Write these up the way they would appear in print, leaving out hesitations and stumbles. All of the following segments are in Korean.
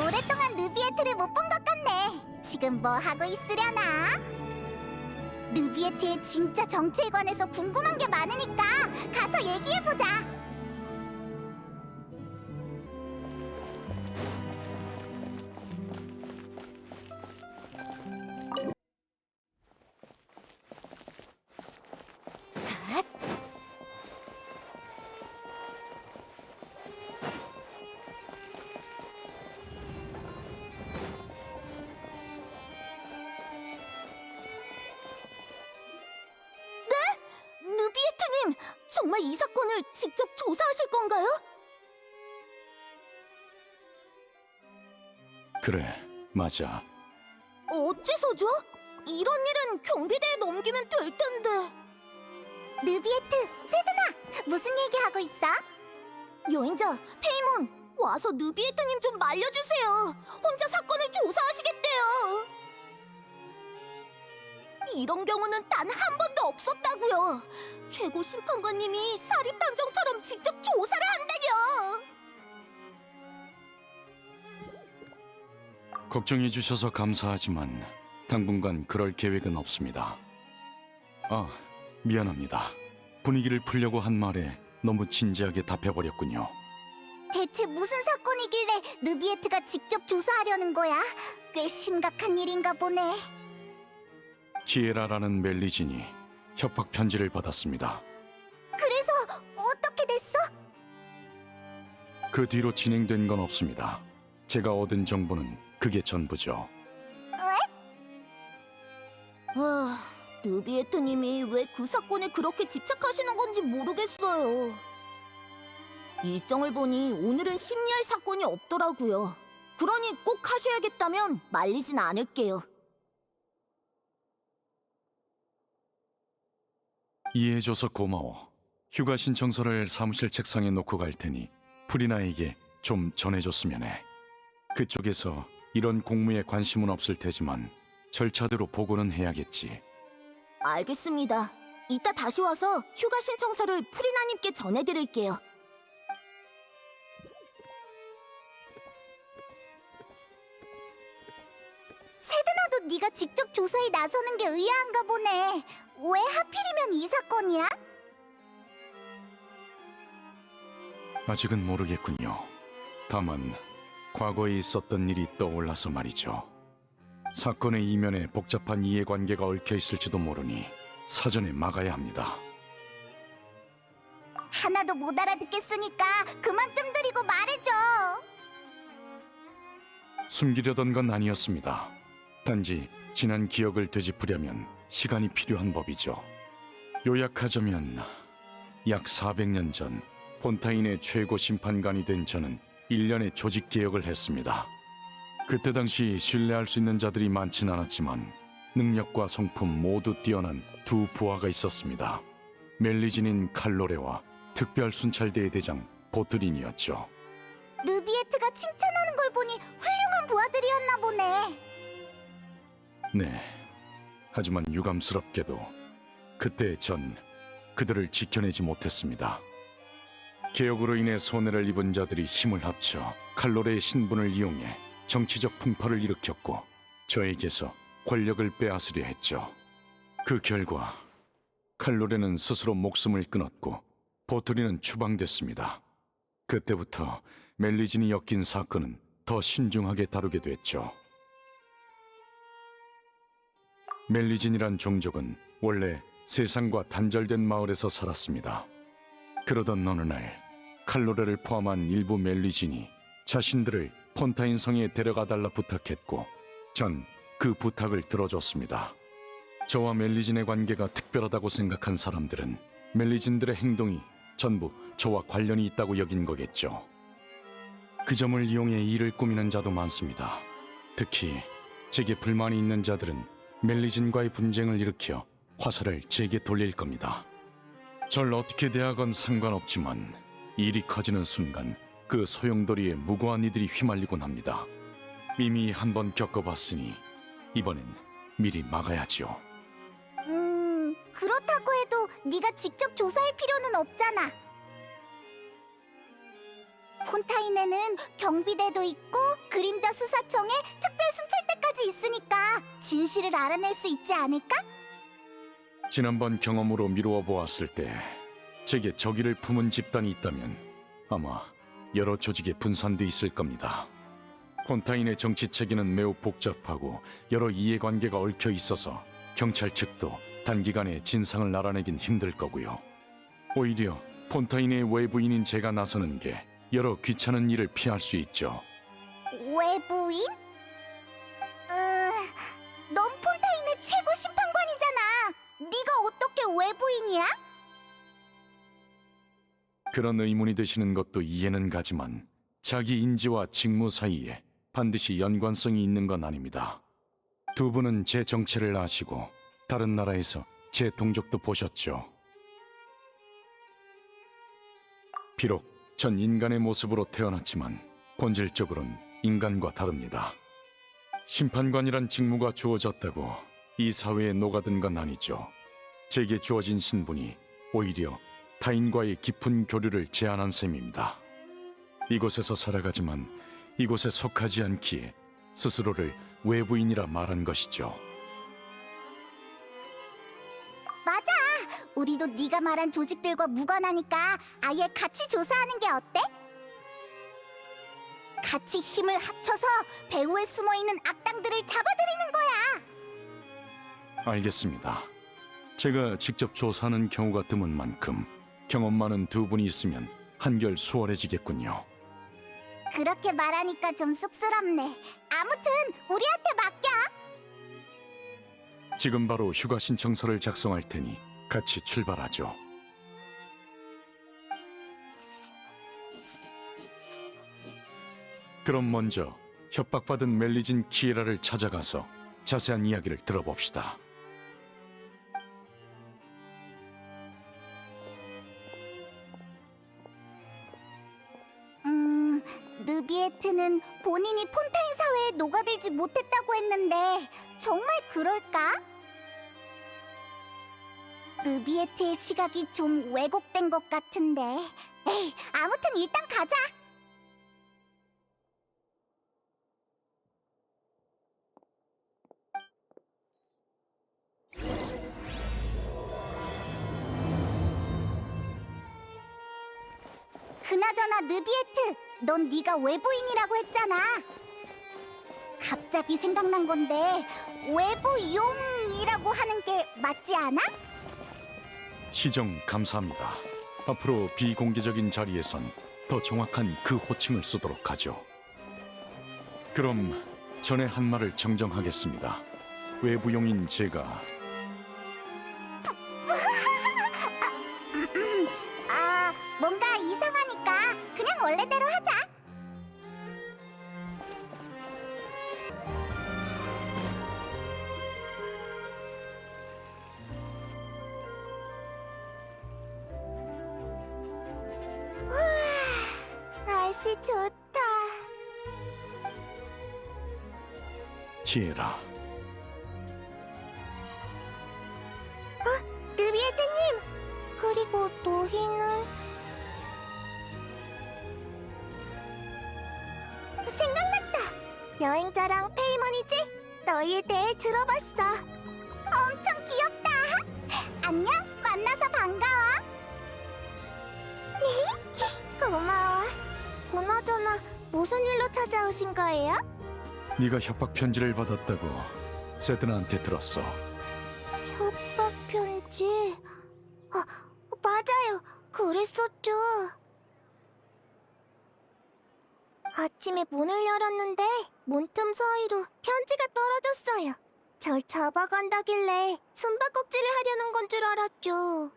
오랫동안 느비에트를 못 본 것 같네. 지금 뭐 하고 있으려나? 느비에트의 진짜 정체에 관해서 궁금한 게 많으니까 가서 얘기해보자. 느비에트님, 정말 이 사건을 직접 조사하실 건가요? 그래, 맞아. 어째서죠? 이런 일은 경비대에 넘기면 될 텐데. 느비에트, 세드나, 무슨 얘기하고 있어? 여행자, 페이몬, 와서 느비에트님 좀 말려주세요. 혼자 사건을 조사하시겠대요. 이런 경우는 단 한 번도 없었다고요. 최고 심판관님이 사립탐정처럼 직접 조사를 한다뇨. 걱정해 주셔서 감사하지만 당분간 그럴 계획은 없습니다. 아, 미안합니다. 분위기를 풀려고 한 말에 너무 진지하게 답해버렸군요. 대체 무슨 사건이길래 느비에트가 직접 조사하려는 거야? 꽤 심각한 일인가 보네. 키에라라는 멜리진이 협박 편지를 받았습니다. 그래서 어떻게 됐어? 그 뒤로 진행된 건 없습니다. 제가 얻은 정보는 그게 전부죠. 느비에트님이 왜 그 사건에 그렇게 집착하시는 건지 모르겠어요. 일정을 보니 오늘은 심리할 사건이 없더라고요. 그러니 꼭 하셔야겠다면 말리진 않을게요. 이해해줘서 고마워. 휴가 신청서를 사무실 책상에 놓고 갈 테니 프리나에게 좀 전해줬으면 해. 그쪽에서 이런 공무에 관심은 없을 테지만 절차대로 보고는 해야겠지. 알겠습니다. 이따 다시 와서 휴가 신청서를 프리나님께 전해드릴게요. 세드나도 네가 직접 조사에 나서는 게 의아한가 보네. 왜 하필이면 이 사건이야? 아직은 모르겠군요. 다만 과거에 있었던 일이 떠올라서 말이죠. 사건의 이면에 복잡한 이해관계가 얽혀 있을지도 모르니 사전에 막아야 합니다. 하나도 못 알아듣겠으니까 그만 뜸들이고 말해줘. 숨기려던 건 아니었습니다. 단지 지난 기억을 되짚으려면 시간이 필요한 법이죠. 요약하자면 약 400년 전 폰타인의 최고 심판관이 된 저는 1년의 조직 개혁을 했습니다. 그때 당시 신뢰할 수 있는 자들이 많진 않았지만 능력과 성품 모두 뛰어난 두 부하가 있었습니다. 멜리진인 칼로레와 특별 순찰대의 대장 보트린이었죠. 느비에트가 칭찬하는 걸 보니 훌륭한 부하들이었나 보네. 네, 하지만 유감스럽게도 그때 전 그들을 지켜내지 못했습니다. 개혁으로 인해 손해를 입은 자들이 힘을 합쳐 칼로레의 신분을 이용해 정치적 풍파를 일으켰고 저에게서 권력을 빼앗으려 했죠. 그 결과 칼로레는 스스로 목숨을 끊었고 보트리는 추방됐습니다. 그때부터 멜리진이 엮인 사건은 더 신중하게 다루게 됐죠. 멜리진이란 종족은 원래 세상과 단절된 마을에서 살았습니다. 그러던 어느 날 칼로레를 포함한 일부 멜리진이 자신들을 폰타인 성에 데려가달라 부탁했고 전 그 부탁을 들어줬습니다. 저와 멜리진의 관계가 특별하다고 생각한 사람들은 멜리진들의 행동이 전부 저와 관련이 있다고 여긴 거겠죠. 그 점을 이용해 일을 꾸미는 자도 많습니다. 특히 제게 불만이 있는 자들은 멜리진과의 분쟁을 일으켜 화살을 제게 돌릴 겁니다. 절 어떻게 대하건 상관없지만 일이 커지는 순간 그 소용돌이에 무고한 이들이 휘말리곤 합니다. 이미 한번 겪어봤으니 이번엔 미리 막아야죠. 그렇다고 해도 네가 직접 조사할 필요는 없잖아. 폰타인에는 경비대도 있고 그림자 수사청에 특별 순찰대까지 있으니까 진실을 알아낼 수 있지 않을까? 지난번 경험으로 미루어 보았을 때 제게 적의를 품은 집단이 있다면 아마 여러 조직에 분산돼 있을 겁니다. 폰타인의 정치 체계는 매우 복잡하고 여러 이해관계가 얽혀 있어서 경찰 측도 단기간에 진상을 알아내긴 힘들 거고요. 오히려 폰타인의 외부인인 제가 나서는 게 여러 귀찮은 일을 피할 수 있죠. 외부인? 넌 폰타인의 최고 심판관이잖아. 네가 어떻게 외부인이야? 그런 의문이 드시는 것도 이해는 가지만 자기 인지와 직무 사이에 반드시 연관성이 있는 건 아닙니다. 두 분은 제 정체를 아시고 다른 나라에서 제 동족도 보셨죠. 비록 전 인간의 모습으로 태어났지만 본질적으로는 인간과 다릅니다. 심판관이란 직무가 주어졌다고 이 사회에 녹아든 건 아니죠. 제게 주어진 신분이 오히려 타인과의 깊은 교류를 제한한 셈입니다. 이곳에서 살아가지만 이곳에 속하지 않기에 스스로를 외부인이라 말한 것이죠. 맞아. 우리도 네가 말한 조직들과 무관하니까 아예 같이 조사하는 게 어때? 같이 힘을 합쳐서 배후에 숨어있는 악당들을 잡아들이는 거야. 알겠습니다. 제가 직접 조사하는 경우가 드문 만큼 경험 많은 두 분이 있으면 한결 수월해지겠군요. 그렇게 말하니까 좀 쑥스럽네. 아무튼 우리한테 맡겨. 지금 바로 휴가 신청서를 작성할 테니 같이 출발하죠. 그럼 먼저 협박받은 멜리진 키에라를 찾아가서 자세한 이야기를 들어봅시다. 느비에트는 본인이 폰타인 사회에 녹아들지 못했다고 했는데 정말 그럴까? 느비에트의 시각이 좀 왜곡된 것 같은데. 에이, 아무튼 일단 가자. 그나저나 느비에트, 넌 네가 외부인이라고 했잖아. 갑자기 생각난 건데 외부용이라고 하는 게 맞지 않아? 시정 감사합니다. 앞으로 비공개적인 자리에선 더 정확한 그 호칭을 쓰도록 하죠. 그럼 전에 한 말을 정정하겠습니다. 외부용인 제가 뭔가 이상하니까 그냥 원래대로 하자. 우와, 날씨 좋다. 키에라. 느비에트님, 그리고 너희는? 생각났다. 여행자랑 페이먼이지? 너희에 대해 들어봤어. 엄청 귀엽다. 안녕, 만나서 반가워. 고마워. 그나저나 무슨 일로 찾아오신 거예요? 네가 협박 편지를 받았다고 세드나한테 들었어. 협박 편지? 맞아요. 그랬었죠. 아침에 문을 열었는데 문틈 사이로 편지가 떨어졌어요. 절 잡아간다길래 숨바꼭질을 하려는 건 줄 알았죠.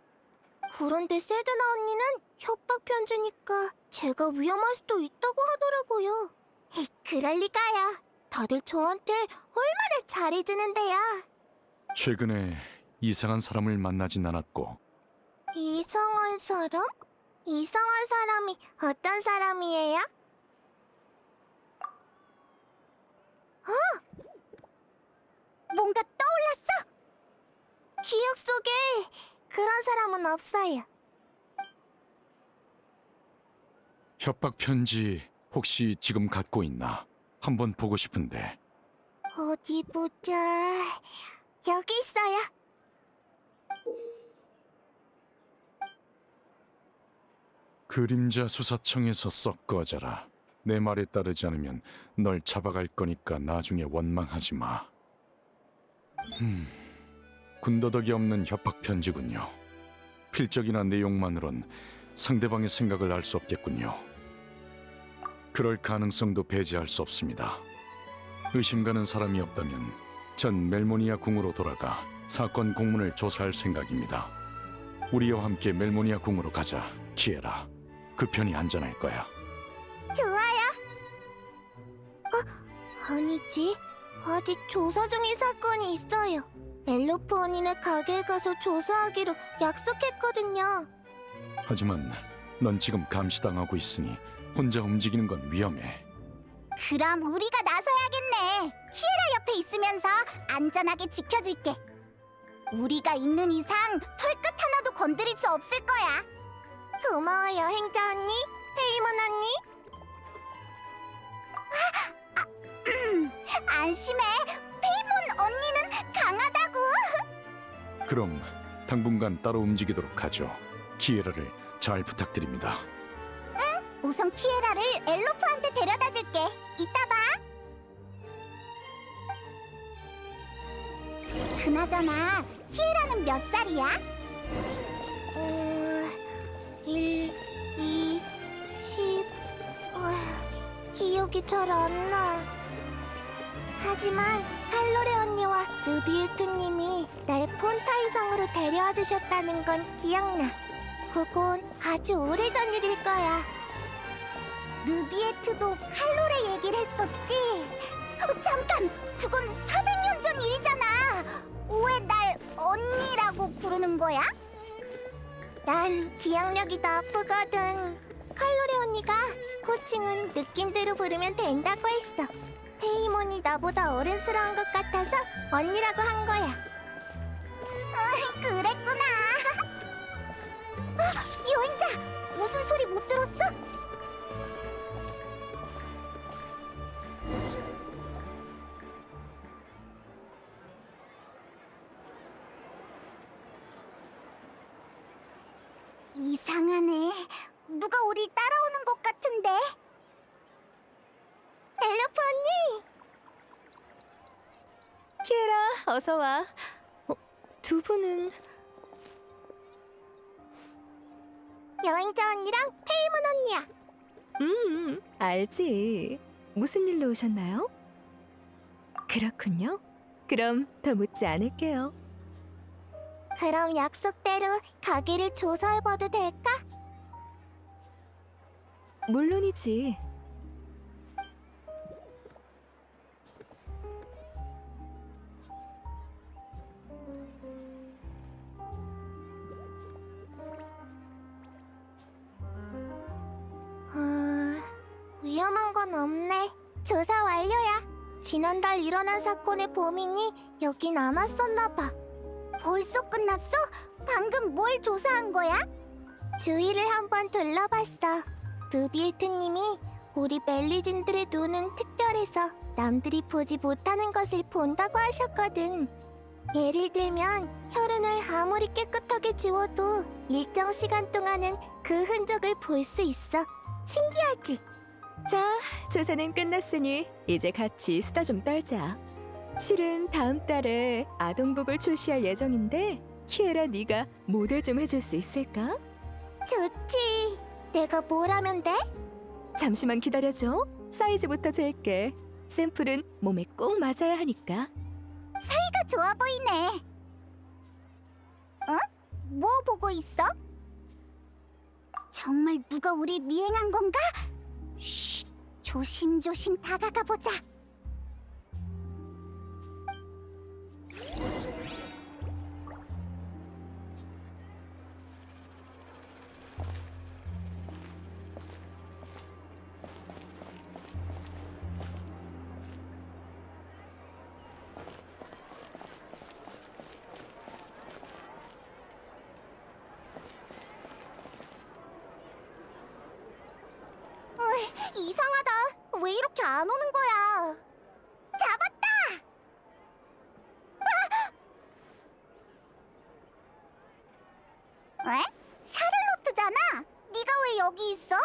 그런데 세드나 언니는 협박 편지니까 제가 위험할 수도 있다고 하더라고요. 그럴 리가요. 다들 저한테 얼마나 잘해주는데요. 최근에 이상한 사람을 만나진 않았고 이상한 사람? 이상한 사람이 어떤 사람이에요? 뭔가 떠올랐어! 기억 속에 그런 사람은 없어요. 협박 편지 혹시 지금 갖고 있나? 한번 보고 싶은데. 어디 보자. 여기 있어요. 그림자 수사청에서 썩 꺼져라. 내 말에 따르지 않으면 널 잡아갈 거니까 나중에 원망하지 마. 군더더기 없는 협박 편지군요. 필적이나 내용만으론 상대방의 생각을 알 수 없겠군요. 그럴 가능성도 배제할 수 없습니다. 의심 가는 사람이 없다면 전 멜모니아 궁으로 돌아가 사건 공문을 조사할 생각입니다. 우리와 함께 멜모니아 궁으로 가자, 키에라. 그 편이 안전할 거야. 좋아요. 아니지. 아직 조사 중인 사건이 있어요. 엘로프 언니네 가게에 가서 조사하기로 약속했거든요. 하지만 넌 지금 감시당하고 있으니 혼자 움직이는 건 위험해. 그럼 우리가 나서야겠네. 키에라 옆에 있으면서 안전하게 지켜줄게. 우리가 있는 이상 털끝 하나도 건드릴 수 없을 거야. 고마워요, 행자 언니, 페이몬 언니. 안심해. 페이몬 언니는 강하다고. 그럼 당분간 따로 움직이도록 하죠. 키에라를 잘 부탁드립니다. 우선 키에라를 엘로프한테 데려다 줄게. 이따 봐. 그나저나 키에라는 몇 살이야? 1, 2, 10... 기억이 잘 안 나. 하지만 칼로레 언니와 느비우트님이 날 폰타이성으로 데려와 주셨다는 건 기억나. 그건 아주 오래전 일일 거야. 느비에트도 칼로레 얘기를 했었지? 잠깐! 그건 400년 전 일이잖아! 왜 날 언니라고 부르는 거야? 난 기억력이 나쁘거든. 칼로레 언니가 호칭은 느낌대로 부르면 된다고 했어. 페이몬이 나보다 어른스러운 것 같아서 언니라고 한 거야. 그랬구나. 여행자! 무슨 소리 못 들었어? 이상하네. 누가 우리 따라오는 것 같은데? 엘로프 언니! 키에라, 어서 와. 두 분은 여행자 언니랑 페이몬 언니야. 알지. 무슨 일로 오셨나요? 그렇군요. 그럼 더 묻지 않을게요. 그럼 약속대로 가게를 조사해봐도 될까? 물론이지. 위험한 건 없네. 조사 완료야. 지난달 일어난 사건의 범인이 여긴 안 왔었나 봐. 벌써 끝났어? 방금 뭘 조사한 거야? 주위를 한번 둘러봤어. 느비에트님이 우리 멜리진들의 눈은 특별해서 남들이 보지 못하는 것을 본다고 하셨거든. 예를 들면 혈흔을 아무리 깨끗하게 지워도 일정 시간 동안은 그 흔적을 볼 수 있어. 신기하지? 자, 조사는 끝났으니 이제 같이 수다 좀 떨자. 실은 다음 달에 아동복을 출시할 예정인데 키에라 네가 모델 좀 해줄 수 있을까? 좋지. 내가 뭘 하면 돼? 잠시만 기다려줘. 사이즈부터 잴게. 샘플은 몸에 꼭 맞아야 하니까. 사이가 좋아 보이네. 어? 뭐 보고 있어? 정말 누가 우리 미행한 건가? 쉿, 조심조심 다가가 보자. 이상하다. 왜 이렇게 안 오는 거야? 잡았다! 왜? 샤를로트잖아. 네가 왜 여기 있어?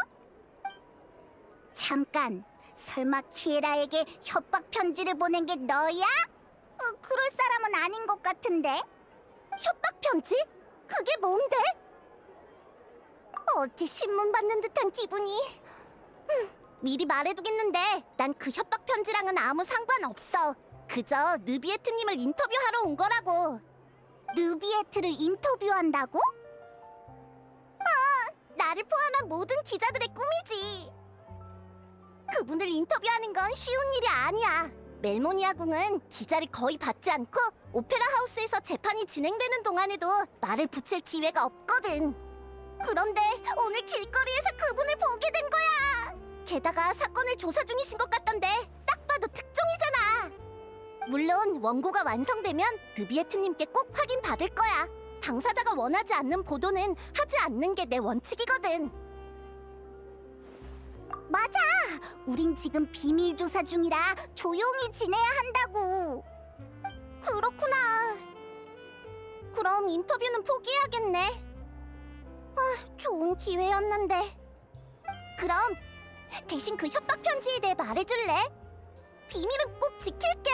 잠깐. 설마 키에라에게 협박 편지를 보낸 게 너야? 그럴 사람은 아닌 것 같은데. 협박 편지? 그게 뭔데? 어째 신문 받는 듯한 기분이. 미리 말해두겠는데 난 그 협박 편지랑은 아무 상관없어. 그저 느비에트님을 인터뷰하러 온 거라고. 느비에트를 인터뷰한다고? 나를 포함한 모든 기자들의 꿈이지. 그분을 인터뷰하는 건 쉬운 일이 아니야. 멜모니아 궁은 기자를 거의 받지 않고 오페라 하우스에서 재판이 진행되는 동안에도 말을 붙일 기회가 없거든. 그런데 오늘 길거리에서 그분을 보게 된 거야. 게다가 사건을 조사 중이신 것 같던데 딱 봐도 특종이잖아. 물론 원고가 완성되면 느비에트님께 꼭 확인받을 거야. 당사자가 원하지 않는 보도는 하지 않는 게 내 원칙이거든. 맞아! 우린 지금 비밀 조사 중이라 조용히 지내야 한다고. 그렇구나. 그럼 인터뷰는 포기해야겠네. 좋은 기회였는데. 그럼 대신 그 협박 편지에 대해 말해줄래? 비밀은 꼭 지킬게.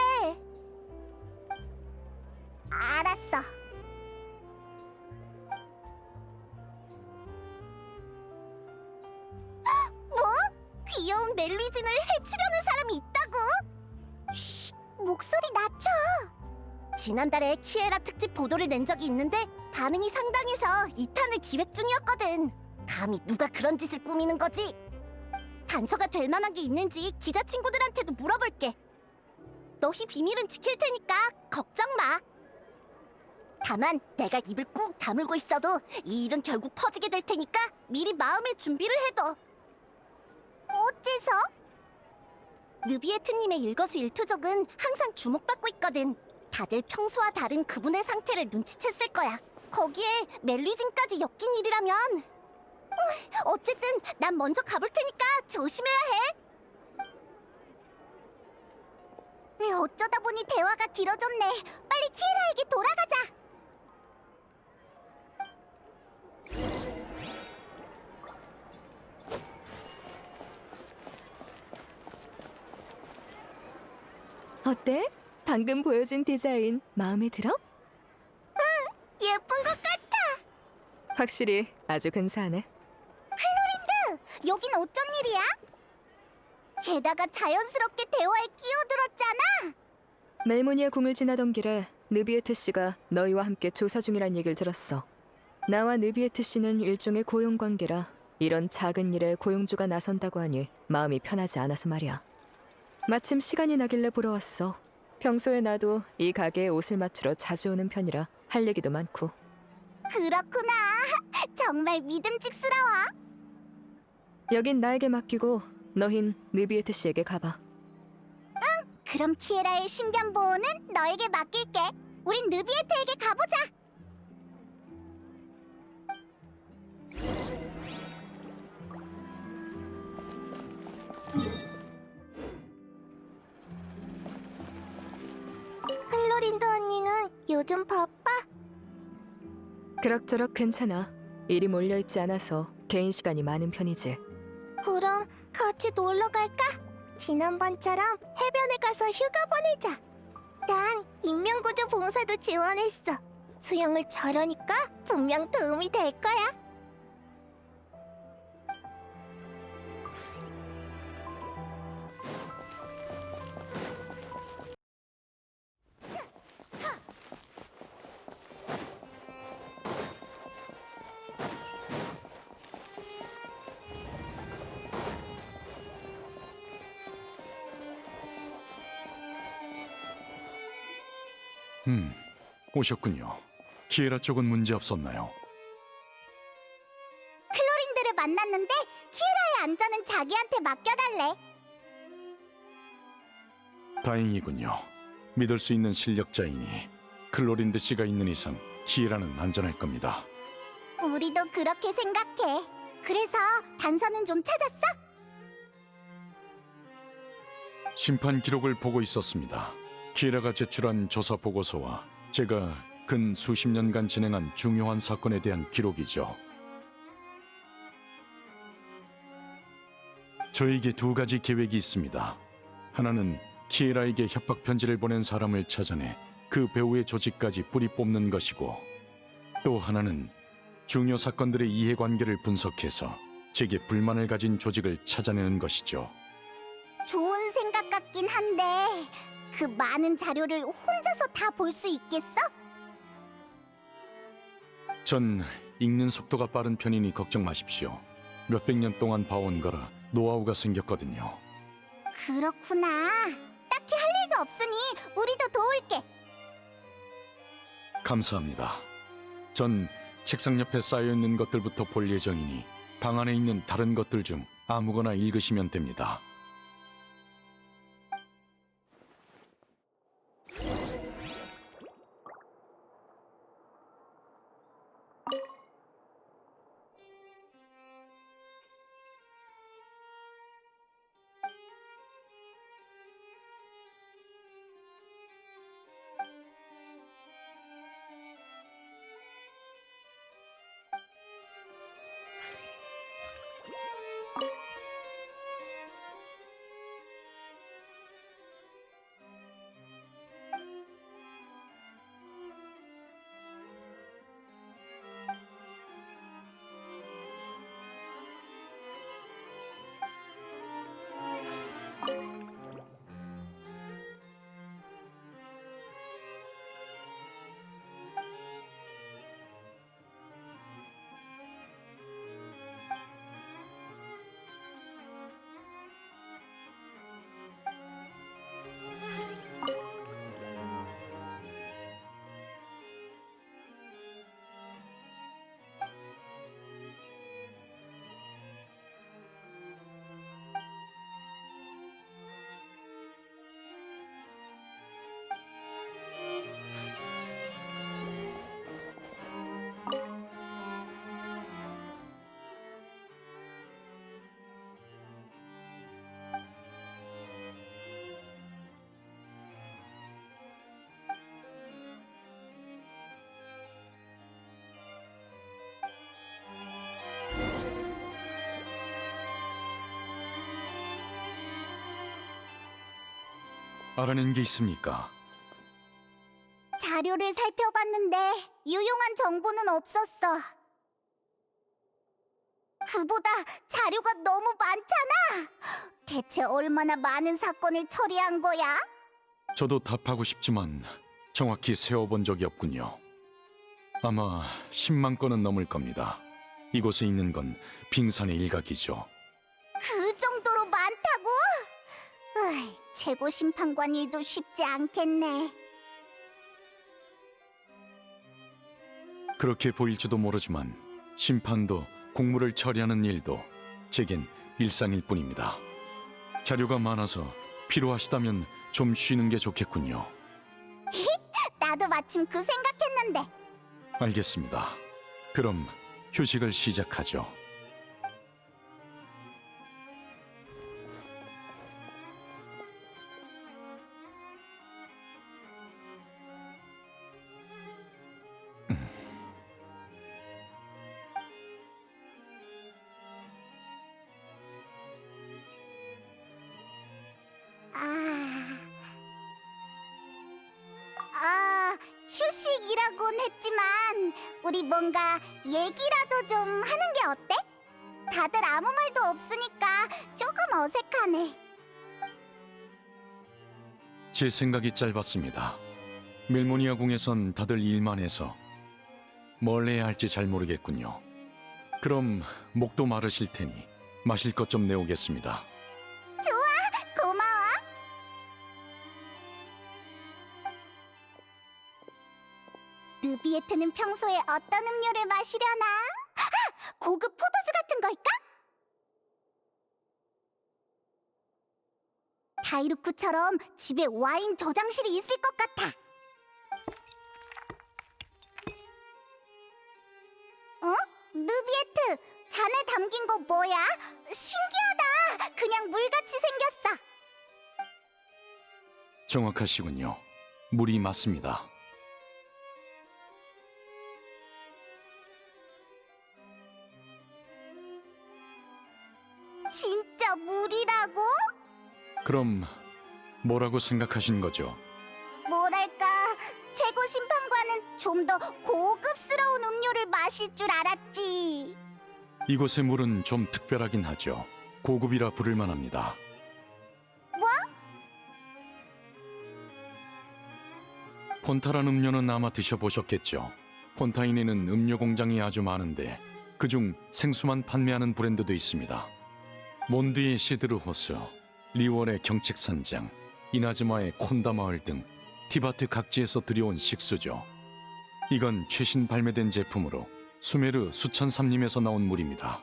알았어. 뭐? 귀여운 멜리진을 해치려는 사람이 있다고? 쉿, 목소리 낮춰. 지난달에 키에라 특집 보도를 낸 적이 있는데 반응이 상당해서 2탄을 기획 중이었거든. 감히 누가 그런 짓을 꾸미는 거지? 단서가 될 만한 게 있는지 기자 친구들한테도 물어볼게. 너희 비밀은 지킬 테니까 걱정 마. 다만 내가 입을 꾹 다물고 있어도 이 일은 결국 퍼지게 될 테니까 미리 마음의 준비를 해둬. 어째서? 느비에트님의 일거수일투족은 항상 주목받고 있거든. 다들 평소와 다른 그분의 상태를 눈치챘을 거야. 거기에 멜리진까지 엮인 일이라면. 어쨌든 난 먼저 가볼 테니까 조심해야 해. 어쩌다 보니 대화가 길어졌네. 빨리 키에라에게 돌아가자. 어때? 방금 보여준 디자인 마음에 들어? 예쁜 것 같아. 확실히 아주 근사하네. 여긴 어쩐 일이야? 게다가 자연스럽게 대화에 끼어들었잖아. 멜모니아 궁을 지나던 길에 느비에트 씨가 너희와 함께 조사 중이란 얘기를 들었어. 나와 느비에트 씨는 일종의 고용 관계라 이런 작은 일에 고용주가 나선다고 하니 마음이 편하지 않아서 말이야. 마침 시간이 나길래 보러 왔어. 평소에 나도 이 가게에 옷을 맞추러 자주 오는 편이라 할 얘기도 많고. 그렇구나. 정말 믿음직스러워. 여긴 나에게 맡기고 너흰 느비에트 씨에게 가봐. 그럼 키에라의 신변 보호는 너에게 맡길게. 우린 느비에트에게 가보자. 클로린드 언니는 요즘 바빠? 그럭저럭 괜찮아. 일이 몰려있지 않아서 개인 시간이 많은 편이지. 그럼 같이 놀러 갈까? 지난번처럼 해변에 가서 휴가 보내자. 난 인명구조 봉사도 지원했어. 수영을 잘하니까 분명 도움이 될 거야. 오셨군요. 키에라 쪽은 문제 없었나요? 클로린드를 만났는데 키에라의 안전은 자기한테 맡겨달래. 다행이군요. 믿을 수 있는 실력자이니 클로린드 씨가 있는 이상 키에라는 안전할 겁니다. 우리도 그렇게 생각해. 그래서 단서는 좀 찾았어? 심판 기록을 보고 있었습니다. 키에라가 제출한 조사 보고서와 제가 근 수십 년간 진행한 중요한 사건에 대한 기록이죠. 저에게 두 가지 계획이 있습니다. 하나는 키에라에게 협박 편지를 보낸 사람을 찾아내 그 배우의 조직까지 뿌리 뽑는 것이고, 또 하나는 중요 사건들의 이해관계를 분석해서 제게 불만을 가진 조직을 찾아내는 것이죠. 좋은 생각 같긴 한데 그 많은 자료를 혼자서 다 볼 수 있겠어? 전 읽는 속도가 빠른 편이니 걱정 마십시오. 몇백 년 동안 봐온 거라 노하우가 생겼거든요. 그렇구나. 딱히 할 일도 없으니 우리도 도울게. 감사합니다. 전 책상 옆에 쌓여있는 것들부터 볼 예정이니 방 안에 있는 다른 것들 중 아무거나 읽으시면 됩니다. 알아낸 게 있습니까? 자료를 살펴봤는데 유용한 정보는 없었어. 그보다 자료가 너무 많잖아. 대체 얼마나 많은 사건을 처리한 거야? 저도 답하고 싶지만 정확히 세어본 적이 없군요. 아마 10만 건은 넘을 겁니다. 이곳에 있는 건 빙산의 일각이죠. 그 정도로 많다고? 최고 심판관 일도 쉽지 않겠네. 그렇게 보일지도 모르지만 심판도 공무를 처리하는 일도 제겐 일상일 뿐입니다. 자료가 많아서 필요하시다면 좀 쉬는 게 좋겠군요. 나도 마침 그 생각했는데. 알겠습니다. 그럼 휴식을 시작하죠. 휴식이라곤 했지만 우리 뭔가 얘기라도 좀 하는 게 어때? 다들 아무 말도 없으니까 조금 어색하네. 제 생각이 짧았습니다. 멜모니아 궁에선 다들 일만 해서 뭘 해야 할지 잘 모르겠군요. 그럼 목도 마르실 테니 마실 것 좀 내오겠습니다. 고마워. 느비에트는 평소에 어떤 음료를 마시려나? 고급 포도주 같은 걸까? 다이루크처럼 집에 와인 저장실이 있을 것 같아. 어? 느비에트, 잔에 담긴 거 뭐야? 신기하다. 그냥 물같이 생겼어. 정확하시군요. 물이 맞습니다. 진짜 물이라고? 그럼 뭐라고 생각하신 거죠? 뭐랄까, 최고 심판관은 좀 더 고급스러운 음료를 마실 줄 알았지. 이곳의 물은 좀 특별하긴 하죠. 고급이라 부를 만합니다. 뭐? 폰타란 음료는 아마 드셔보셨겠죠. 폰타인에는 음료 공장이 아주 많은데 그중 생수만 판매하는 브랜드도 있습니다. 몬드의 시드르 호수, 리월의 경책산장, 이나즈마의 콘다 마을 등 티바트 각지에서 들여온 식수죠. 이건 최신 발매된 제품으로 수메르 수천삼림에서 나온 물입니다.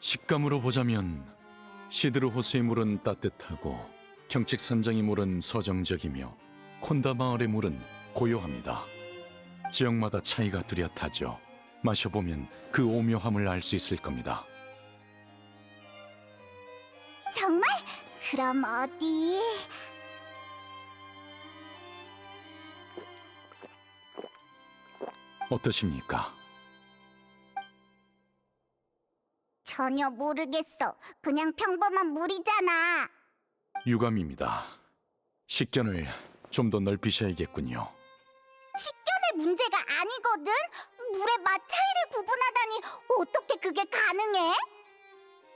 식감으로 보자면 시드르 호수의 물은 따뜻하고 경책산장의 물은 서정적이며 콘다 마을의 물은 고요합니다. 지역마다 차이가 뚜렷하죠. 마셔보면 그 오묘함을 알 수 있을 겁니다. 정말? 그럼 어디? 어떠십니까? 전혀 모르겠어. 그냥 평범한 물이잖아. 유감입니다. 식견을 좀 더 넓히셔야겠군요. 식견의 문제가 아니거든. 물의 맛 차이를 구분하다니 어떻게 그게 가능해?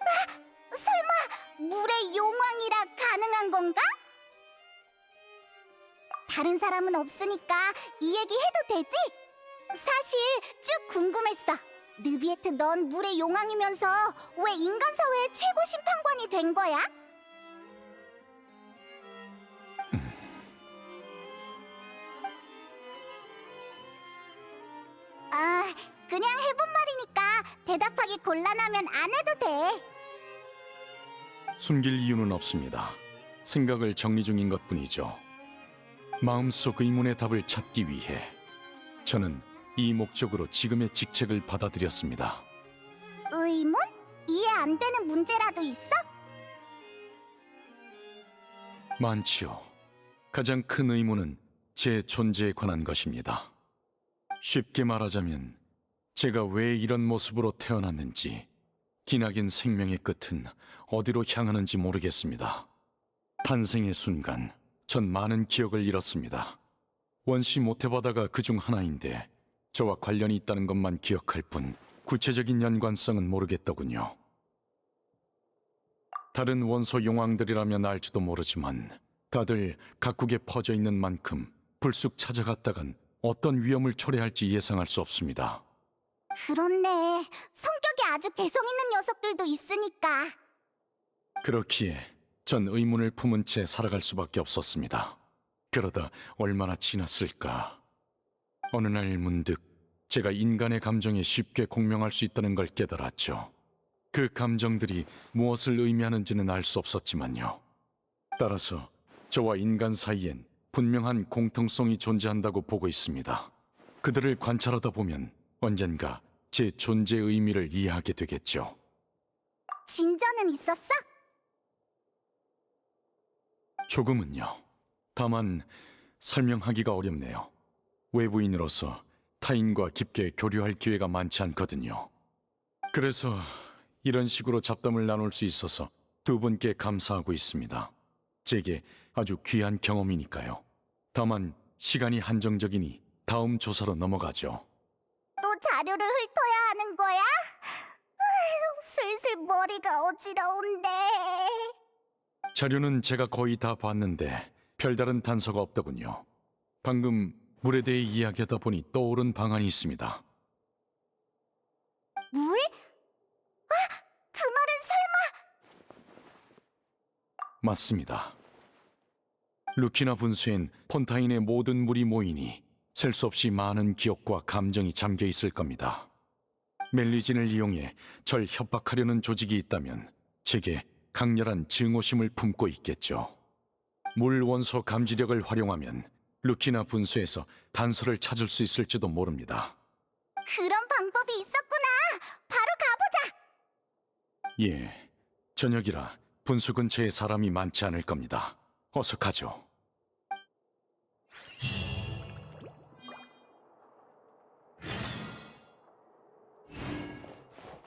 아, 설마 물의 용왕이라 가능한 건가? 다른 사람은 없으니까 이 얘기 해도 되지? 사실 쭉 궁금했어. 느비에트, 넌 물의 용왕이면서 왜 인간 사회의 최고 심판관이 된 거야? 아, 그냥 해본 말이니까 대답하기 곤란하면 안 해도 돼. 숨길 이유는 없습니다. 생각을 정리 중인 것뿐이죠. 마음속 의문의 답을 찾기 위해 저는 이 목적으로 지금의 직책을 받아들였습니다. 의문? 이해 안 되는 문제라도 있어? 많지요. 가장 큰 의문은 제 존재에 관한 것입니다. 쉽게 말하자면 제가 왜 이런 모습으로 태어났는지, 기나긴 생명의 끝은 어디로 향하는지 모르겠습니다. 탄생의 순간 전 많은 기억을 잃었습니다. 원시 모태바다가 그중 하나인데 저와 관련이 있다는 것만 기억할 뿐 구체적인 연관성은 모르겠더군요. 다른 원소 용왕들이라면 알지도 모르지만 다들 각국에 퍼져 있는 만큼 불쑥 찾아갔다간 어떤 위험을 초래할지 예상할 수 없습니다. 그렇네. 성격이 아주 개성 있는 녀석들도 있으니까. 그렇기에 전 의문을 품은 채 살아갈 수밖에 없었습니다. 그러다 얼마나 지났을까. 어느 날 문득 제가 인간의 감정에 쉽게 공명할 수 있다는 걸 깨달았죠. 그 감정들이 무엇을 의미하는지는 알 수 없었지만요. 따라서 저와 인간 사이엔 분명한 공통성이 존재한다고 보고 있습니다. 그들을 관찰하다 보면 언젠가 제 존재의 의미를 이해하게 되겠죠. 진전은 있었어? 조금은요. 다만 설명하기가 어렵네요. 외부인으로서 타인과 깊게 교류할 기회가 많지 않거든요. 그래서 이런 식으로 잡담을 나눌 수 있어서 두 분께 감사하고 있습니다. 제게 아주 귀한 경험이니까요. 다만 시간이 한정적이니 다음 조사로 넘어가죠. 또 자료를 훑어야 하는 거야? 아휴, 슬슬 머리가 어지러운데. 자료는 제가 거의 다 봤는데 별다른 단서가 없더군요. 방금 물에 대해 이야기하다 보니 떠오른 방안이 있습니다. 물? 아, 그 말은 설마... 맞습니다. 루키나 분수엔 폰타인의 모든 물이 모이니 셀 수 없이 많은 기억과 감정이 잠겨 있을 겁니다. 멜리진을 이용해 절 협박하려는 조직이 있다면 제게 강렬한 증오심을 품고 있겠죠. 물 원소 감지력을 활용하면 루키나 분수에서 단서를 찾을 수 있을지도 모릅니다. 그런 방법이 있었구나. 바로 가보자. 예, 저녁이라 분수 근처에 사람이 많지 않을 겁니다. 어서 가죠.